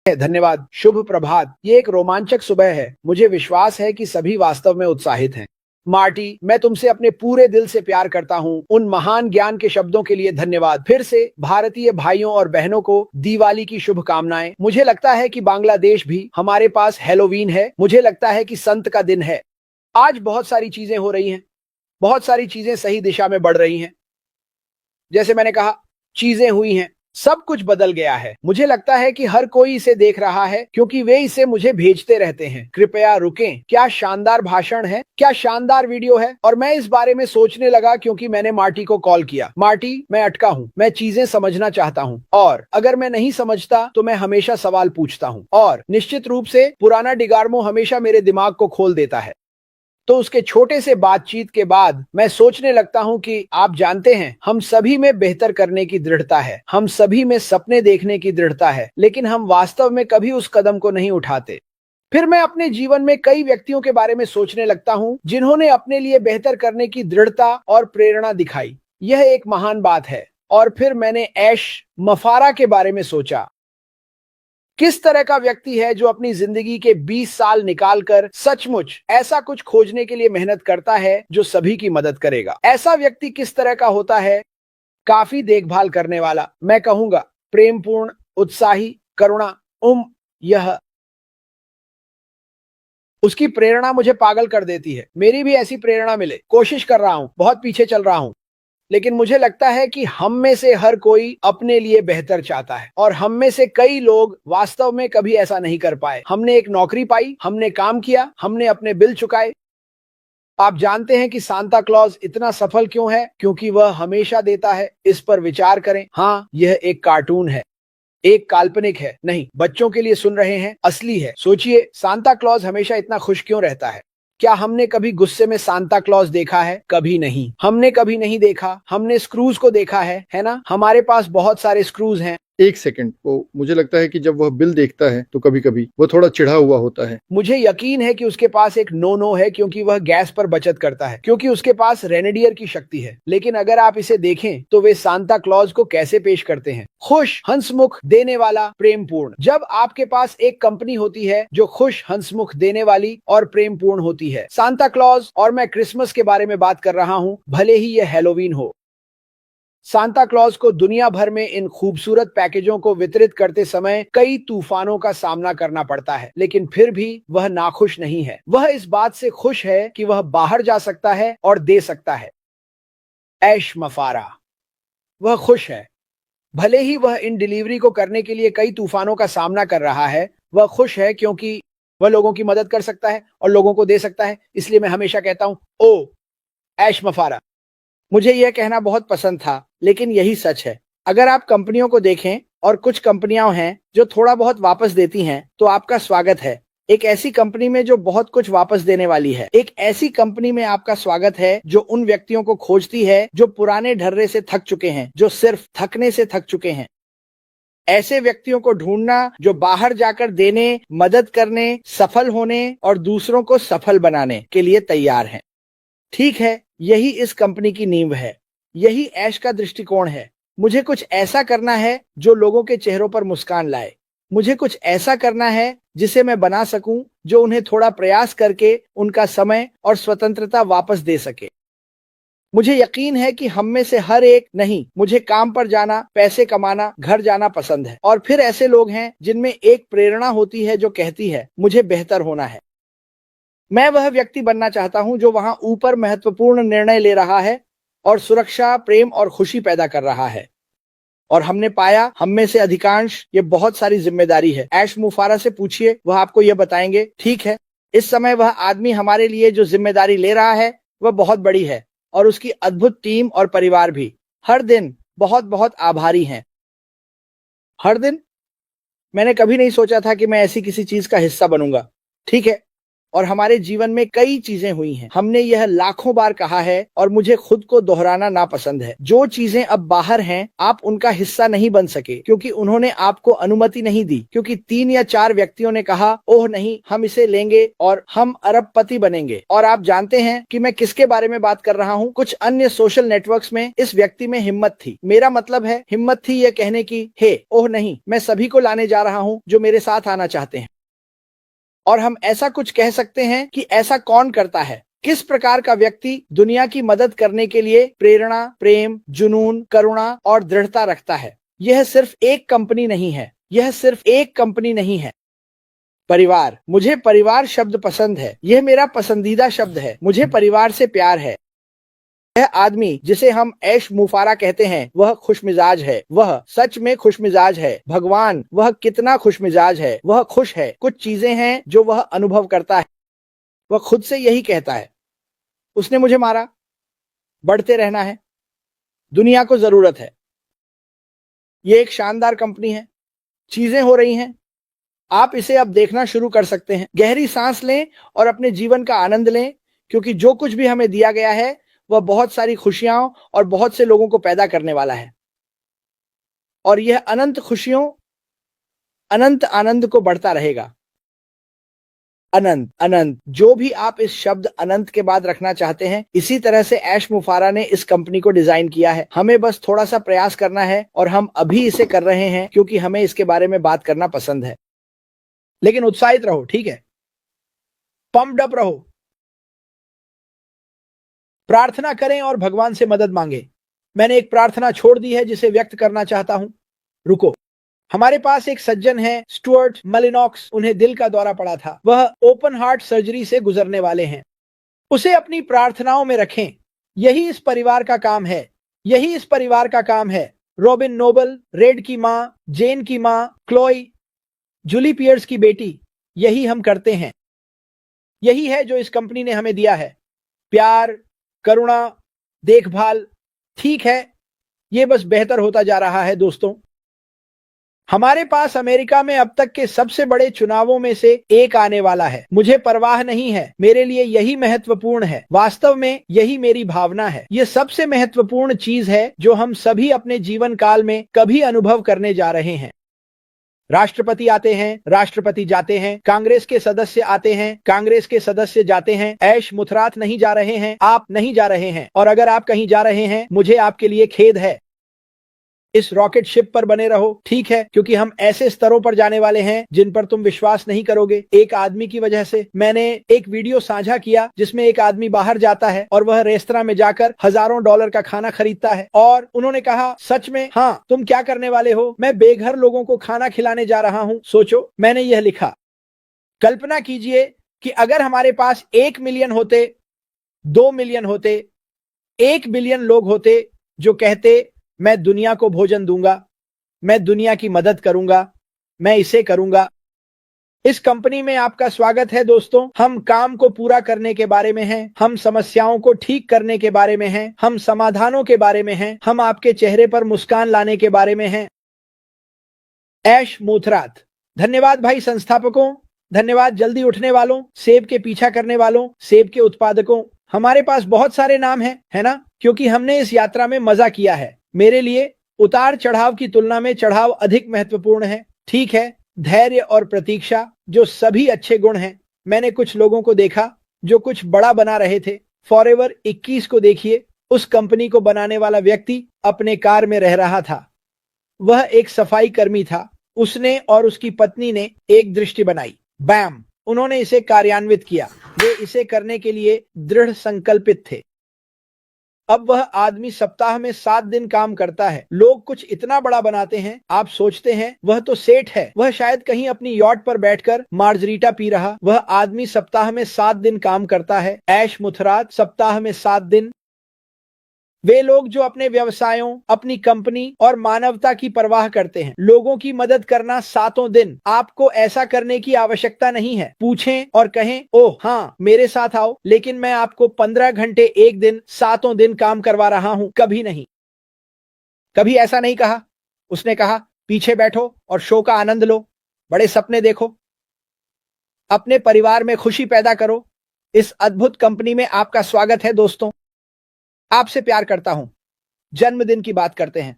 धन्यवाद। शुभ प्रभात। ये एक रोमांचक सुबह है। मुझे विश्वास है कि सभी वास्तव में उत्साहित हैं। मार्टी, मैं तुमसे अपने पूरे दिल से प्यार करता हूँ। उन महान ज्ञान के शब्दों के लिए धन्यवाद। फिर से भारतीय भाइयों और बहनों को दिवाली की शुभकामनाएं। मुझे लगता है कि बांग्लादेश भी हमारे पास हैलोवीन है। मुझे लगता है कि संत का दिन है। आज बहुत सारी चीजें हो रही हैं। बहुत सारी चीजें सही दिशा में बढ़ रही हैं। जैसे मैंने कहा, चीजें हुई हैं। सब कुछ बदल गया है। मुझे लगता है कि हर कोई इसे देख रहा है क्योंकि वे इसे मुझे भेजते रहते हैं। कृपया रुकें। क्या शानदार भाषण है, क्या शानदार वीडियो है। और मैं इस बारे में सोचने लगा क्योंकि मैंने मार्टी को कॉल किया। मार्टी, मैं अटका हूँ। मैं चीजें समझना चाहता हूँ और अगर मैं नहीं समझता तो मैं हमेशा सवाल पूछता हूँ और निश्चित रूप से पुराना डिगार्मो हमेशा मेरे दिमाग को खोल देता है। तो उसके छोटे से बातचीत के बाद मैं सोचने लगता हूं कि आप जानते हैं, हम सभी में बेहतर करने की दृढ़ता है। हम सभी में सपने देखने की दृढ़ता है, लेकिन हम वास्तव में कभी उस कदम को नहीं उठाते। फिर मैं अपने जीवन में कई व्यक्तियों के बारे में सोचने लगता हूं जिन्होंने अपने लिए बेहतर करने की दृढ़ता और प्रेरणा दिखाई। यह एक महान बात है। और फिर मैंने ऐश मफारा के बारे में सोचा। किस तरह का व्यक्ति है जो अपनी जिंदगी के 20 साल निकालकर सचमुच ऐसा कुछ खोजने के लिए मेहनत करता है जो सभी की मदद करेगा। ऐसा व्यक्ति किस तरह का होता है? काफी देखभाल करने वाला, मैं कहूंगा प्रेमपूर्ण, उत्साही, करुणा। यह उसकी प्रेरणा मुझे पागल कर देती है। मेरी भी ऐसी प्रेरणा मिले। कोशिश कर रहा हूं, बहुत पीछे चल रहा हूं, लेकिन मुझे लगता है कि हम में से हर कोई अपने लिए बेहतर चाहता है और हम में से कई लोग वास्तव में कभी ऐसा नहीं कर पाए। हमने एक नौकरी पाई, हमने काम किया, हमने अपने बिल चुकाए। आप जानते हैं कि सांता क्लॉज इतना सफल क्यों है? क्योंकि वह हमेशा देता है। इस पर विचार करें। हाँ, यह एक कार्टून है, एक काल्पनिक है। नहीं, बच्चों के लिए सुन रहे हैं, असली है। सोचिए, सांता क्लॉज हमेशा इतना खुश क्यों रहता है? क्या हमने कभी गुस्से में सांता क्लॉज देखा है? कभी नहीं। हमने कभी नहीं देखा। हमने स्क्रूज को देखा है ना? हमारे पास बहुत सारे स्क्रूज हैं। एक सेकंड, वो मुझे लगता है कि जब वह बिल देखता है तो कभी कभी वो थोड़ा चिढ़ा हुआ होता है। मुझे यकीन है कि उसके पास एक नो है क्योंकि वह गैस पर बचत करता है, क्योंकि उसके पास रेनेडियर की शक्ति है। लेकिन अगर आप इसे देखें तो वे सांता क्लॉज को कैसे पेश करते हैं? खुश, हंसमुख, देने वाला, प्रेमपूर्ण। जब आपके पास एक कंपनी होती है जो खुश, हंसमुख, देने वाली और प्रेमपूर्ण होती है, सांता क्लॉज, और मैं क्रिसमस के बारे में बात कर रहा हूं, भले ही यह हैलोवीन हो, सांता क्लॉज को दुनिया भर में इन खूबसूरत पैकेजों को वितरित करते समय कई तूफानों का सामना करना पड़ता है, लेकिन फिर भी वह नाखुश नहीं है। वह इस बात से खुश है कि वह बाहर जा सकता है और दे सकता है। ऐश मफारा, वह खुश है। भले ही वह इन डिलीवरी को करने के लिए कई तूफानों का सामना कर रहा है, वह खुश है क्योंकि वह लोगों की मदद कर सकता है और लोगों को दे सकता है। इसलिए मैं हमेशा कहता हूं, ओ ऐश मफारा। मुझे यह कहना बहुत पसंद था, लेकिन यही सच है। अगर आप कंपनियों को देखें, और कुछ कंपनियां हैं जो थोड़ा बहुत वापस देती हैं, तो आपका स्वागत है। एक ऐसी कंपनी में जो बहुत कुछ वापस देने वाली है। एक ऐसी कंपनी में आपका स्वागत है जो उन व्यक्तियों को खोजती है जो पुराने ढर्रे से थक चुके हैं, जो सिर्फ थकने से थक चुके हैं। ऐसे व्यक्तियों को ढूंढना जो बाहर जाकर देने, मदद करने, सफल होने और दूसरों को सफल बनाने के लिए तैयार हैं। ठीक है, यही इस कंपनी की नींव है। यही ऐश का दृष्टिकोण है। मुझे कुछ ऐसा करना है जो लोगों के चेहरों पर मुस्कान लाए। मुझे कुछ ऐसा करना है जिसे मैं बना सकूं, जो उन्हें थोड़ा प्रयास करके उनका समय और स्वतंत्रता वापस दे सके। मुझे यकीन है कि हम में से हर एक, नहीं, मुझे काम पर जाना, पैसे कमाना, घर जाना पसंद है। और फिर ऐसे लोग हैं जिनमें एक प्रेरणा होती है जो कहती है, मुझे बेहतर होना है। मैं वह व्यक्ति बनना चाहता हूं जो वहां ऊपर महत्वपूर्ण निर्णय ले रहा है और सुरक्षा, प्रेम और खुशी पैदा कर रहा है। और हमने पाया, हम में से अधिकांश, ये बहुत सारी जिम्मेदारी है। ऐश मुफारा से पूछिए, वह आपको यह बताएंगे। ठीक है, इस समय वह आदमी हमारे लिए जो जिम्मेदारी ले रहा है वह बहुत बड़ी है, और उसकी अद्भुत टीम और परिवार भी हर दिन बहुत बहुत आभारी हैं। हर दिन? मैंने कभी नहीं सोचा था कि मैं ऐसी किसी चीज का हिस्सा बनूंगा। ठीक है, और हमारे जीवन में कई चीजें हुई हैं। हमने यह लाखों बार कहा है और मुझे खुद को दोहराना नापसंद है। जो चीजें अब बाहर हैं, आप उनका हिस्सा नहीं बन सके क्योंकि उन्होंने आपको अनुमति नहीं दी, क्योंकि 3 या 4 व्यक्तियों ने कहा ओह नहीं, हम इसे लेंगे और हम अरबपति बनेंगे। और आप जानते हैं कि मैं किसके बारे में बात कर रहा हूँ। कुछ अन्य सोशल नेटवर्क्स में इस व्यक्ति में हिम्मत थी। मेरा मतलब है हिम्मत थी यह कहने की, हे ओह नहीं, मैं सभी को लाने जा रहा हूँ जो मेरे साथ आना चाहते हैं। और हम ऐसा कुछ कह सकते हैं कि ऐसा कौन करता है। किस प्रकार का व्यक्ति दुनिया की मदद करने के लिए प्रेरणा, प्रेम, जुनून, करुणा और दृढ़ता रखता है। यह सिर्फ एक कंपनी नहीं है, यह सिर्फ एक कंपनी नहीं है। परिवार, मुझे परिवार शब्द पसंद है। यह मेरा पसंदीदा शब्द है। मुझे परिवार से प्यार है। यह आदमी जिसे हम ऐश मुफारा कहते हैं, वह खुशमिजाज है। वह सच में खुशमिजाज है। भगवान, वह कितना खुशमिजाज है। वह खुश है। कुछ चीजें हैं जो वह अनुभव करता है। वह खुद से यही कहता है, उसने मुझे मारा, बढ़ते रहना है, दुनिया को जरूरत है। यह एक शानदार कंपनी है। चीजें हो रही हैं। आप इसे अब देखना शुरू कर सकते हैं। गहरी सांस लें और अपने जीवन का आनंद लें, क्योंकि जो कुछ भी हमें दिया गया है वह बहुत सारी खुशियां और बहुत से लोगों को पैदा करने वाला है। और यह अनंत खुशियों, अनंत आनंद को बढ़ता रहेगा। अनंत, अनंत, जो भी आप इस शब्द अनंत के बाद रखना चाहते हैं, इसी तरह से ऐश मुफारा ने इस कंपनी को डिजाइन किया है। हमें बस थोड़ा सा प्रयास करना है और हम अभी इसे कर रहे हैं क्योंकि हमें इसके बारे में बात करना पसंद है। लेकिन उत्साहित रहो, ठीक है? पंप्ड अप रहो। प्रार्थना करें और भगवान से मदद मांगे। मैंने एक प्रार्थना छोड़ दी है जिसे व्यक्त करना चाहता हूं। रुको। हमारे पास एक सज्जन है, स्टुअर्ट मलिनॉक्स। उन्हें दिल का दौरा पड़ा था। वह ओपन हार्ट सर्जरी से गुजरने वाले हैं। उसे अपनी प्रार्थनाओं में रखें। यही इस परिवार का काम है। यही इस परिवार का काम है। रॉबिन नोबल, रेड की मां, जेन की मां, क्लोई, जूली पियर्स की बेटी, यही हम करते हैं। यही है जो इस कंपनी ने हमें दिया है। प्यार, करुणा, देखभाल। ठीक है, यह बस बेहतर होता जा रहा है दोस्तों। हमारे पास अमेरिका में अब तक के सबसे बड़े चुनावों में से एक आने वाला है। मुझे परवाह नहीं है। मेरे लिए यही महत्वपूर्ण है। वास्तव में यही मेरी भावना है। यह सबसे महत्वपूर्ण चीज है जो हम सभी अपने जीवन काल में कभी अनुभव करने जा रहे हैं। राष्ट्रपति आते हैं, राष्ट्रपति जाते हैं, कांग्रेस के सदस्य आते हैं, कांग्रेस के सदस्य जाते हैं। ऐश मुथरात नहीं जा रहे हैं, आप नहीं जा रहे हैं। और अगर आप कहीं जा रहे हैं, मुझे आपके लिए खेद है। इस रॉकेट शिप पर बने रहो, ठीक है? क्योंकि हम ऐसे स्तरों पर जाने वाले हैं जिन पर तुम विश्वास नहीं करोगे। एक आदमी की वजह से। मैंने एक वीडियो साझा किया जिसमें एक आदमी बाहर जाता है और वह रेस्तरां में जाकर हजारों डॉलर का खाना खरीदता है। और उन्होंने कहा, सच में? हाँ। तुम क्या करने वाले हो? मैं बेघर लोगों को खाना खिलाने जा रहा हूं। सोचो, मैंने यह लिखा। कल्पना कीजिए कि अगर हमारे पास 1 मिलियन होते, 2 मिलियन होते, 1 बिलियन लोग होते जो कहते, मैं दुनिया को भोजन दूंगा, मैं दुनिया की मदद करूंगा, मैं इसे करूंगा। इस कंपनी में आपका स्वागत है दोस्तों। हम काम को पूरा करने के बारे में हैं, हम समस्याओं को ठीक करने के बारे में हैं, हम समाधानों के बारे में हैं, हम आपके चेहरे पर मुस्कान लाने के बारे में हैं। ऐश मुथरात। धन्यवाद भाई संस्थापकों, धन्यवाद जल्दी उठने वालों, सेब के पीछा करने वालों, सेब के उत्पादकों। हमारे पास बहुत सारे नाम हैं, है ना? क्योंकि हमने इस यात्रा में मजा किया है। मेरे लिए उतार चढ़ाव की तुलना में चढ़ाव अधिक महत्वपूर्ण है। ठीक है, धैर्य और प्रतीक्षा, जो सभी अच्छे गुण हैं। मैंने कुछ लोगों को देखा जो कुछ बड़ा बना रहे थे। फॉरएवर 21 को देखिए। उस कंपनी को बनाने वाला व्यक्ति अपने कार में रह रहा था। वह एक सफाई कर्मी था। उसने और उसकी पत्नी ने एक दृष्टि बनाई। बैम! उन्होंने इसे कार्यान्वित किया। वे इसे करने के लिए दृढ़ संकल्पित थे। अब वह आदमी सप्ताह में 7 दिन काम करता है। लोग कुछ इतना बड़ा बनाते हैं, आप सोचते हैं वह तो सेठ है। वह शायद कहीं अपनी यॉट पर बैठकर मार्जरीटा पी रहा। वह आदमी सप्ताह में 7 दिन काम करता है। ऐश मुथरात, सप्ताह में 7 दिन। वे लोग जो अपने व्यवसायों, अपनी कंपनी और मानवता की परवाह करते हैं। लोगों की मदद करना 7 दिन। आपको ऐसा करने की आवश्यकता नहीं है। पूछें और कहें, ओह हाँ, मेरे साथ आओ, लेकिन मैं आपको 15 घंटे एक दिन 7 दिन काम करवा रहा हूं। कभी नहीं, कभी ऐसा नहीं कहा। उसने कहा, पीछे बैठो और शो का आनंद लो, बड़े सपने देखो। अपने परिवार में खुशी पैदा करो। इस अद्भुत कंपनी में आपका स्वागत है दोस्तों। आपसे प्यार करता हूं। जन्मदिन की बात करते हैं।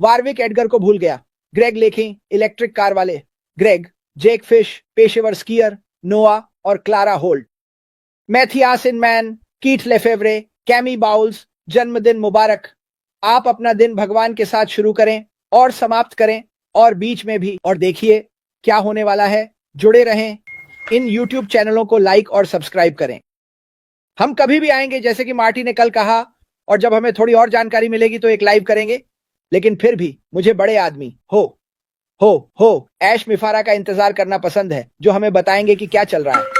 वारविक एडगर को भूल गया। ग्रेग लेखी, इलेक्ट्रिक कार वाले। ग्रेग, जेक फिश, पेशेवर स्कीयर, नोआ और Clara Holt. Mathias Inman, Keith Lefevre, Cammie Bowles, जन्मदिन मुबारक। आप अपना दिन भगवान के साथ शुरू करें और समाप्त करें और बीच में भी, और देखिए क्या होने वाला है। जुड़े रहें। इन YouTube चैनलों को लाइक और सब्सक्राइब करें। हम कभी भी आएंगे, जैसे कि मार्टी ने कल कहा, और जब हमें थोड़ी और जानकारी मिलेगी तो एक लाइव करेंगे। लेकिन फिर भी मुझे बड़े आदमी हो ऐश मिफारा का इंतजार करना पसंद है, जो हमें बताएंगे कि क्या चल रहा है।